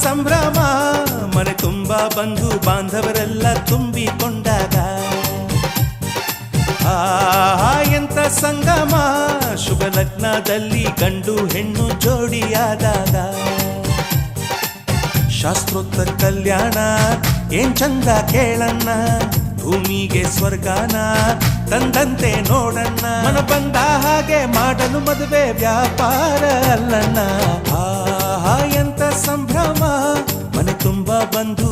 ಸಂಭ್ರಮ ಮನೆ ತುಂಬ ಬಂಧು ಬಾಂಧವರೆಲ್ಲ ತುಂಬಿಕೊಂಡಾಗ ಎಂತ ಸಂಗಮ ಶುಭ ಲಗ್ನದಲ್ಲಿ ಗಂಡು ಹೆಣ್ಣು ಜೋಡಿಯಾದಾಗ ಶಾಸ್ತ್ರೋಕ್ತ ಕಲ್ಯಾಣ ಏನ್ ಚಂದ ಕೇಳಣ್ಣ ಭೂಮಿಗೆ ಸ್ವರ್ಗಾನ ತಂದಂತೆ ನೋಡಣ್ಣ ಮನ ಬಂದ ಹಾಗೆ ಮಾಡಲು ಮದುವೆ ವ್ಯಾಪಾರ ಅಲ್ಲಣ್ಣ ಎಂತ ಸಂಭ್ರಮ ಮನೆ ತುಂಬ ಬಂಧು